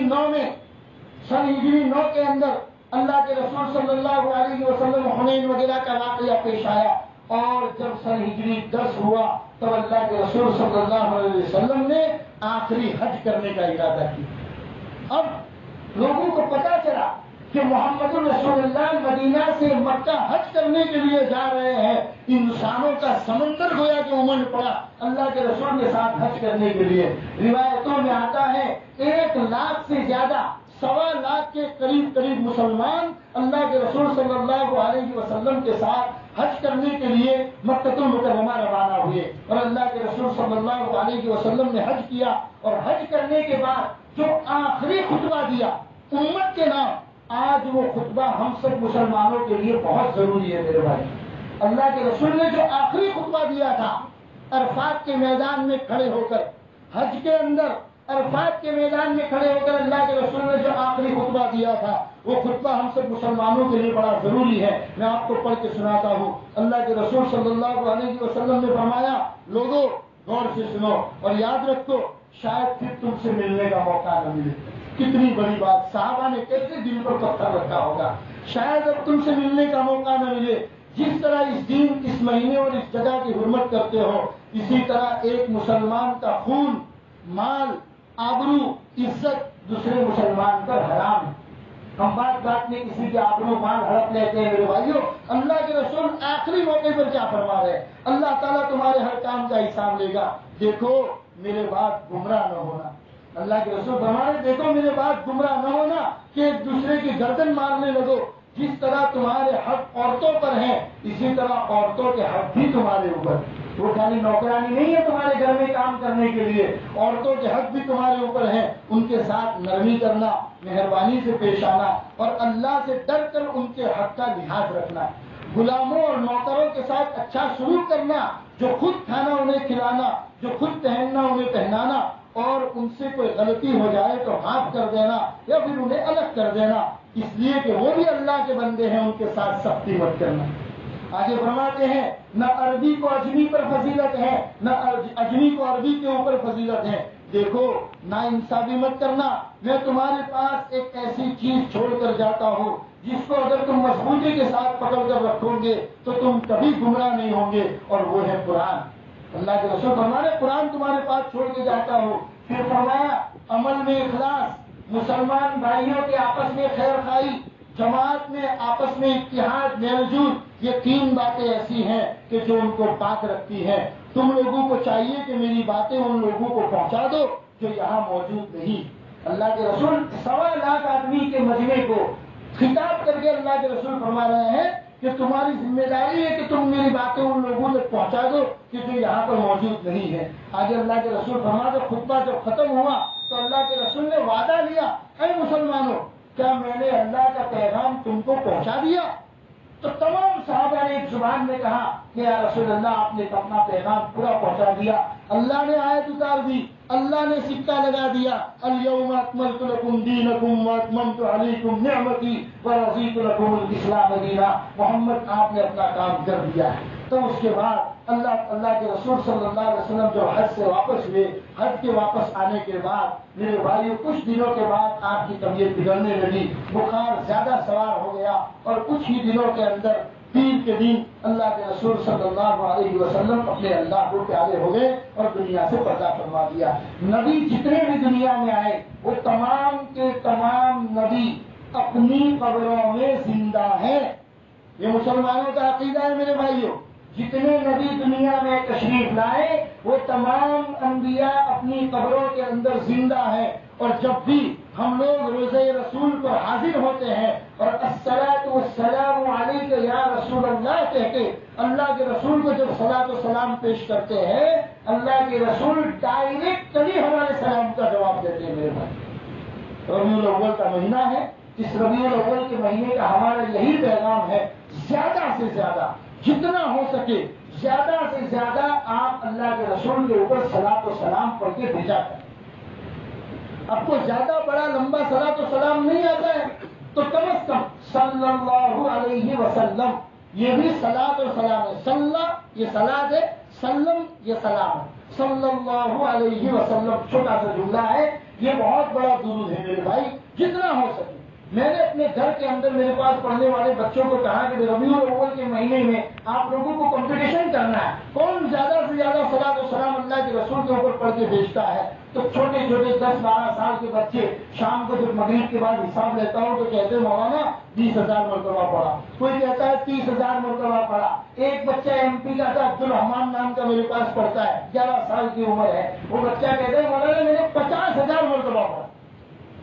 9 کے اندر اللہ کے رسول صلی اللہ علیہ وسلم حنین وغیرہ کا واقعہ پیش آیا، اور جب سن ہجری 10 ہوا تب اللہ کے رسول صلی اللہ علیہ وسلم نے آخری حج کرنے کا ارادہ کیا۔ اب لوگوں کو پتا چلا کہ محمد الرسول اللہ مدینہ سے مکہ حج کرنے کے لیے جا رہے ہیں، انسانوں کا سمندر گویا کہ امنڈ پڑا اللہ کے رسول کے ساتھ حج کرنے کے لیے۔ روایتوں میں آتا ہے 1 لاکھ سے زیادہ، 1.25 لاکھ کے قریب مسلمان اللہ کے رسول صلی اللہ علیہ وسلم کے ساتھ حج کرنے کے لیے مکہ المکرمہ روانہ ہوئے، اور اللہ کے رسول صلی اللہ علیہ وسلم نے حج کیا، اور حج کرنے کے بعد جو آخری خطبہ دیا امت کے نام، آج وہ خطبہ ہم سب مسلمانوں کے لیے بہت ضروری ہے میرے بھائی۔ اللہ کے رسول نے جو آخری خطبہ دیا تھا عرفات کے میدان میں کھڑے ہو کر، حج کے اندر عرفات کے میدان میں کھڑے ہو کر اللہ کے رسول نے جو آخری خطبہ دیا تھا وہ خطبہ ہم سب مسلمانوں کے لیے بڑا ضروری ہے۔ میں آپ کو پڑھ کے سناتا ہوں۔ اللہ کے رسول صلی اللہ علیہ وسلم نے فرمایا لوگوں غور سے سنو اور یاد رکھو، شاید پھر تم سے ملنے کا موقع نہ ملے۔ کتنی بڑی بات، صحابہ نے کیسے دل پر پتھر رکھا ہوگا، شاید اب تم سے ملنے کا موقع نہ ملے۔ جس طرح اس دین، اس مہینے اور اس جگہ کی حرمت کرتے ہو، اسی طرح ایک مسلمان کا خون، مال، آبرو، عزت دوسرے مسلمان پر حرام ہے۔ ہم بات میں کسی کے آبرو مال ہڑپ لیتے ہیں میرے بھائیوں۔ اللہ کے رسول آخری موقع پر کیا فرما رہے ہیں؟ اللہ تعالیٰ تمہارے ہر کام کا حساب لے گا، دیکھو میرے بات گمراہ نہ ہونا۔ اللہ کے رسول فرما رہے دیکھو میرے بات گمراہ نہ ہونا کہ ایک دوسرے کی گردن مارنے لگو، جس طرح تمہارے حق عورتوں پر ہیں اسی طرح عورتوں کے حق بھی تمہارے اوپر. وہ خالی نوکرانی نہیں ہے تمہارے گھر میں کام کرنے کے لیے, عورتوں کے حق بھی تمہارے اوپر ہیں. ان کے ساتھ نرمی کرنا, مہربانی سے پیش آنا اور اللہ سے ڈر کر ان کے حق کا لحاظ رکھنا. غلاموں اور نوکروں کے ساتھ اچھا سلوک کرنا, جو خود کھانا انہیں کھلانا, جو خود پہننا انہیں پہنانا, اور ان سے کوئی غلطی ہو جائے تو معاف کر دینا یا پھر انہیں الگ کر دینا, اس لیے کہ وہ بھی اللہ کے بندے ہیں. ان کے ساتھ سختی مت کرنا. آگے فرماتے ہیں نہ عربی کو اجمی پر فضیلت ہے نہ اجمی کو عربی کے اوپر فضیلت ہے. دیکھو نا انصافی مت کرنا. میں تمہارے پاس ایک ایسی چیز چھوڑ کر جاتا ہوں جس کو اگر تم مضبوطی کے ساتھ پکڑ کر رکھو گے تو تم کبھی گمراہ نہیں ہوں گے, اور وہ ہے قرآن. اللہ کے رسول فرمانے قرآن تمہارے پاس چھوڑ کے جاتا ہوں. پھر فرمایا عمل میں اخلاص, مسلمان بھائیوں کے آپس میں خیر خائی, جماعت میں آپس میں اتحاد میل جول, یہ تین باتیں ایسی ہیں کہ جو ان کو پاک رکھتی ہیں. تم لوگوں کو چاہیے کہ میری باتیں ان لوگوں کو پہنچا دو جو یہاں موجود نہیں. اللہ کے رسول 1.25 لاکھ آدمی کے مجمع کو خطاب کر کے اللہ کے رسول فرما رہے ہیں کہ تمہاری ذمہ داری ہے کہ تم میری باتیں ان لوگوں تک پہنچا دو کہ جو یہاں پر موجود نہیں ہے. آگے اللہ کے رسول فرما دو خطبہ جب ختم ہوا تو اللہ کے رسول نے وعدہ لیا, اے مسلمانوں کیا میں نے اللہ کا پیغام تم کو پہنچا دیا؟ تو تمام صحابہ نے ایک زبان میں کہا کہ یا رسول اللہ آپ نے اپنا پیغام پورا پہنچا دیا. اللہ نے آیت اتار دی, اللہ نے سکہ لگا دیا, الیوم اکملت لکم دینکم واتممت علیکم نعمتی ورضیت لکم الاسلام دینا. محمد آپ نے اپنا کام کر دیا ہے. تو اس کے بعد اللہ کے رسول صلی اللہ علیہ وسلم جو حج سے واپس ہوئے, حج کے واپس آنے کے بعد میرے بھائیوں کچھ دنوں کے بعد آپ کی طبیعت بگڑنے لگی, بخار زیادہ سوار ہو گیا, اور کچھ ہی دنوں کے اندر پیر کے دن اللہ کے رسول صلی اللہ علیہ وسلم اپنے اللہ کو پیارے ہو گئے اور دنیا سے پردہ فرما دیا. نبی جتنے بھی دنیا میں آئے وہ تمام کے تمام نبی اپنی قبروں میں زندہ ہیں. یہ مسلمانوں کا عقیدہ ہے میرے بھائیوں. جتنے نبی دنیا میں تشریف لائے وہ تمام انبیاء اپنی قبروں کے اندر زندہ ہیں. اور جب بھی ہم لوگ روزہ رسول پر حاضر ہوتے ہیں اور الصلاۃ والسلام علیک یا رسول اللہ کہہ کے اللہ کے رسول کو جب صلاۃ و سلام پیش کرتے ہیں, اللہ کے رسول ڈائریکٹلی ہمارے سلام کا جواب دیتے ہیں. میرے بھائی ربیع الاول کا مہینہ ہے, اس ربیع الاول کے مہینے کا ہمارا یہی پیغام ہے, زیادہ سے زیادہ جتنا ہو سکے زیادہ سے زیادہ آپ اللہ کے رسول کے اوپر صلاۃ و سلام پڑھ کے بھیجا کریں. آپ کو زیادہ بڑا لمبا صلاۃ و سلام نہیں آتا ہے تو کم از کم صلی اللہ علیہ وسلم, یہ بھی صلاۃ و سلام ہے. صلی یہ صلاۃ ہے, سلم یہ سلام ہے. صلی اللہ علیہ وسلم چھوٹا سا جملہ ہے, یہ بہت بڑا درود ہے میرے بھائی. جتنا ہو سکے میں نے اپنے گھر کے اندر میرے پاس پڑھنے والے بچوں کو کہا کہ ربیع الاول کے مہینے میں آپ لوگوں کو کمپٹیشن کرنا ہے, کون زیادہ سے زیادہ صلاۃ و سلام اللہ کے رسول کے اوپر پڑھ کے بھیجتا ہے. تو چھوٹے چھوٹے 10-12 سال کے بچے شام کو جب مغرب کے بعد حساب لیتا ہوں تو کہتے ہیں مولانا 20,000 مرتبہ پڑھا, کوئی کہتا ہے 30,000 مرتبہ پڑھا. ایک بچہ MP کا تھا, عبدالرحمان نام کا میرے پاس پڑھتا ہے, 11 سال کی عمر ہے. وہ بچہ کہتا ہے مولانا میں نے 50,000 مرتبہ پڑھا.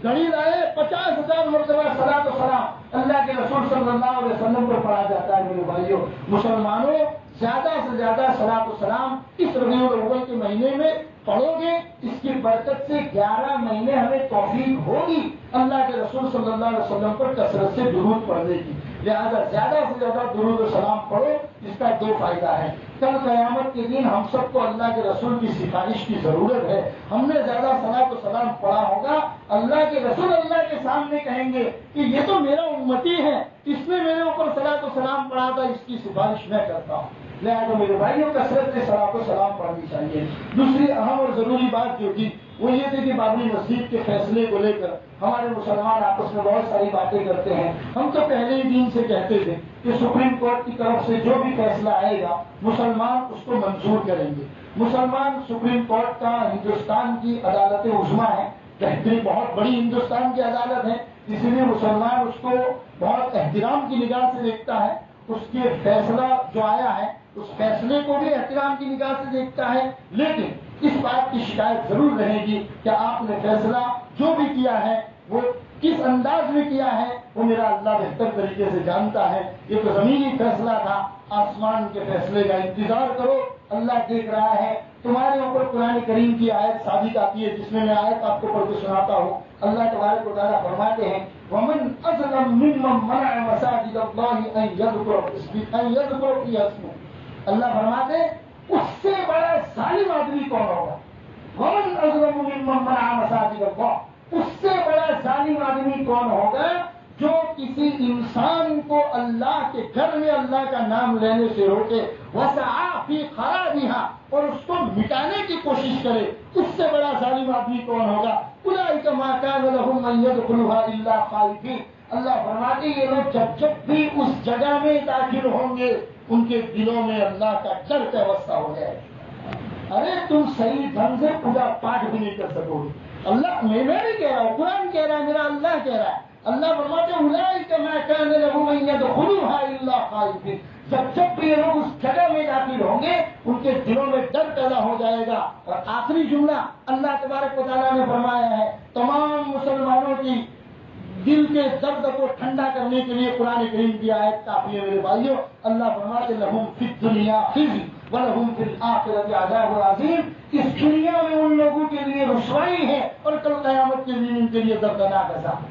گھڑی لائے 50,000 مرتبہ صلاۃ و سلام اللہ کے رسول صلی اللہ علیہ وسلم کو پڑھا جاتا ہے. میرے بھائیوں مسلمانوں زیادہ سے زیادہ صلاۃ و سلام اس ربیع الاول کے مہینے میں پڑھو گے, اس کی برکت سے 11 مہینے ہمیں توفیق ہوگی اللہ کے رسول صلی اللہ علیہ وسلم پر کثرت سے درود پڑھنے کی. لہٰذا زیادہ سے زیادہ درود و سلام پڑھو. اس کا 2 فائدہ ہے. کل قیامت کے دن ہم سب کو اللہ کے رسول کی سفارش کی ضرورت ہے. ہم نے زیادہ صلاۃ و سلام پڑھا ہوگا, اللہ کے رسول اللہ کے سامنے کہیں گے کہ یہ تو میرا امتی ہے, اس نے میرے اوپر صلاۃ و سلام پڑھا تھا, اس کی سفارش میں کرتا ہوں. لہٰذا میرے بھائیوں کثرت سے صلاۃ و سلام پڑھنی چاہیے. دوسری اہم اور ضروری بات جو تھی وہ یہ تھی کہ بابری مسجد کے فیصلے کو لے کر ہمارے مسلمان آپس میں بہت ساری باتیں کرتے ہیں. ہم تو پہلے ہی دن سے کہتے تھے کہ سپریم کورٹ کی طرف سے جو بھی فیصلہ آئے گا مسلمان اس کو منظور کریں گے. مسلمان سپریم کورٹ کا ہندوستان کی عدالت عظمیٰ ہے, بہترین بہت بڑی ہندوستان کی عدالت ہے, اسی لیے مسلمان اس کو بہت احترام کی نگاہ سے دیکھتا ہے. اس کے فیصلہ جو آیا ہے اس فیصلے کو بھی احترام کی نگاہ سے دیکھتا ہے. لیکن اس بات کی شکایت ضرور رہے گی کہ آپ نے فیصلہ جو بھی کیا ہے وہ کس انداز میں کیا ہے وہ میرا اللہ بہتر طریقے سے جانتا ہے. یہ تو زمینی فیصلہ تھا، آسمان کے فیصلے کا انتظار کرو. اللہ دیکھ رہا ہے. تمہارے اوپر قرآن کریم کی آیت ثابت آتی ہے جس میں میں آیت آپ کو پڑھ کے سناتا ہوں. اللہ تبارک و تعالیٰ فرماتے ہیں وَمَنْ أَظْلَمُ مِمَّنْ مَنَعَ مَسَاجِدَ اللَّهِ أَنْ يَذْكُرَ فِيهَا اسْمُهُ. اللہ فرماتے ہیں اس سے بڑا ظالم آدمی کون ہوگا؟ وَمَنْ أَظْلَمُ مِمَّنْ مَنَعَ مَسَاجِدَ اللَّهِ. اس سے بڑا ظالم آدمی کون ہوگا جو کسی انسان کو اللہ کے گھر میں اللہ کا نام لینے سے روکے، وَسَعَىٰ فِي خَرَابِهَا، اور اس کو مٹانے کی کوشش کرے. اس سے بڑا ظالم آدمی کون ہوگا؟ أُولَٰئِكَ مَا كَانَ لَهُمْ أَن يَدْخُلُوهَا إِلَّا خَائِفِينَ. اللہ فرماتے یہ لوگ جب بھی اس جگہ میں داخل ہوں گے ان کے دلوں میں اللہ کا ڈر پیوستہ ہو جائے. ارے تم صحیح ڈھنگ سے پوجا پاٹ بھی نہیں کر سکو گے. اللہ میں نہیں کہہ رہا ہوں، قرآن کہہ رہا ہے، میرا اللہ کہہ رہا ہے. اللہ فرماتے ہیں أُولَٰئِكَ مَا كَانَ لَهُمْ أَن يَدْخُلُوهَا إِلَّا خَائِفِينَ. جب بھی یہ لوگ اس جگہ میں داخل ہوں گے ان کے دلوں میں ڈر پیدا ہو جائے گا. اور آخری جملہ اللہ تبارک و تعالیٰ نے فرمایا ہے تمام مسلمانوں کی دل کے درد کو ٹھنڈا کرنے کے لیے قرآن کریم کی آیت کافی ہے میرے بھائیوں. اللہ فرماتے لہم فی الدنیا خزی ولہم فی الآخرۃ عذاب عظیم. اس دنیا میں ان لوگوں کے لیے رسوائی ہے اور کل قیامت کے دن ان کے لیے دردناک عذاب.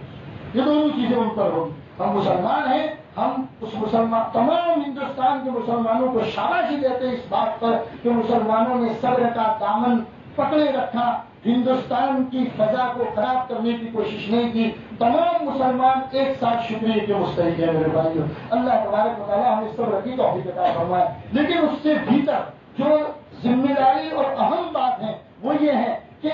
یہ دونوں چیزیں ان پر ہوگی. ہم مسلمان ہیں، ہم اس تمام ہندوستان کے مسلمانوں کو شاباشی دیتے اس بات پر کہ مسلمانوں نے صبر کا دامن پکڑے رکھا، ہندوستان کی فضا کو خراب کرنے کی کوشش نہیں کی. تمام مسلمان ایک ساتھ شکریہ کے مستحق ہیں میرے بھائیوں. اللہ تبارک و تعالیٰ ہمیں صبر کی توفیق عطا فرمائے. لیکن اس سے بھیتر جو ذمہ داری اور اہم بات ہے وہ یہ ہے کہ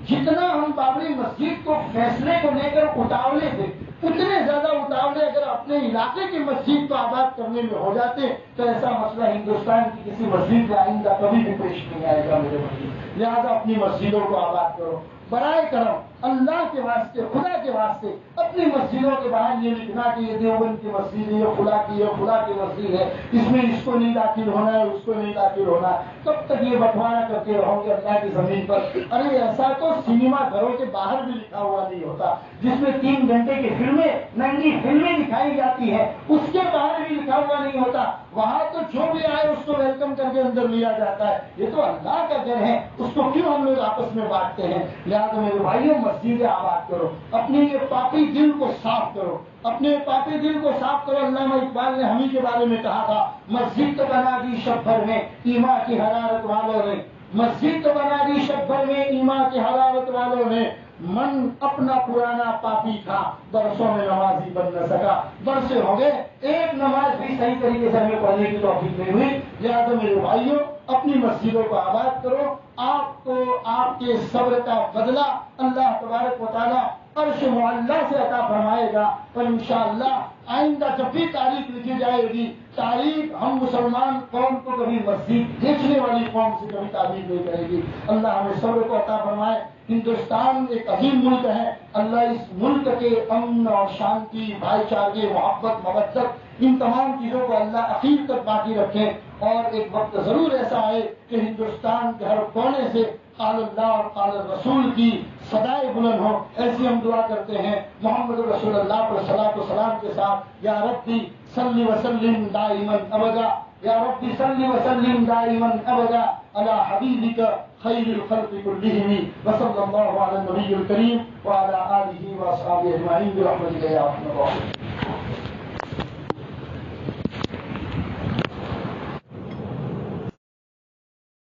جتنا ہم بابری مسجد کو فیصلے کو لے کر اتاولے تھے اتنے زیادہ اتاولے اگر اپنے علاقے کی مسجد کو آباد کرنے میں ہو جاتے تو ایسا مسئلہ ہندوستان کی کسی مسجد کا آئندہ کبھی بھی پیش نہیں آئے گا میرے بھائی. لہٰذا اپنی مسجدوں کو آباد کرو. برائے کرم اللہ کے واسطے، خدا کے واسطے اپنی مسجدوں کے باہر یہ لکھنا کہ یہ دیوبند کی مسجد ہے، یہ فلاں کی مسجد ہے، اس میں اس کو نہیں داخل ہونا ہے، اس کو نہیں داخل ہونا ہے. کب تک یہ بٹوارا کرتے رہو گے اللہ کی زمین پر؟ ارے ایسا تو سنیما گھروں کے باہر بھی لکھا ہوا نہیں ہوتا جس میں 3 گھنٹے کی فلمیں، ننگی فلمیں دکھائی جاتی ہے، اس کے باہر بھی لکھا ہوا نہیں ہوتا. وہاں تو جو بھی آئے اس کو ویلکم کر کے اندر لیا جاتا ہے. یہ تو اللہ کا گھر ہے، اس کو کیوں ہم لوگ آپس میں بانٹتے ہیں؟ لہٰذا میرے بھائیوں مسجدیں آباد کرو، اپنے یہ پاپی دل کو صاف کرو، اپنے پاپی دل کو صاف کرو. علامہ اقبال نے ہمیں کے بارے میں کہا تھا مسجد تو بنا دی شب بھر میں ایمان کی حرارت والوں نے، مسجد تو بنا دی شب بھر میں ایمان کی حرارت والوں نے. من اپنا پرانا پاپی تھا، برسوں میں نمازی بن نہ سکا. برسے ہو گئے، ایک نماز بھی صحیح طریقے سے ہمیں پڑھنے کی توفیق نہیں ہوئی. لہٰذا میرے بھائیوں اپنی مسجدوں کو آباد کرو. آپ کو آپ کے صبر کا بدلہ اللہ تبارک و تعالیٰ عرش معلیٰ سے عطا فرمائے گا. اور انشاءاللہ آئندہ جب بھی تاریخ لکھی جائے گی، تاریخ ہم مسلمان قوم کو کبھی مسجد دیکھنے والی قوم سے کبھی تعبیر نہیں کرے گی. اللہ ہمیں صبر کو عطا فرمائے. ہندوستان ایک عظیم ملک ہے. اللہ اس ملک کے امن اور شانتی، بھائی چارے، محبت، مودت، ان تمام چیزوں کو اللہ اخیر تک باقی رکھے. اور ایک وقت ضرور ایسا آئے کہ ہندوستان کے ہر کونے سے قال اللہ اور قال الرسول کی صدائے بلند ہو. ایسی ہم دعا کرتے ہیں محمد رسول اللہ پر صلاۃ و سلام کے ساتھ. یا ربی صلی وسلم دائما ابدا، یا ربی صلی وسلم دائما ابدا علی حبیبک خیر الخلق کلہم، وصلی اللہ علی النبی الکریم وعلی آلہ واصحابہ اجمعین برحمتک یا ارحم الراحمین.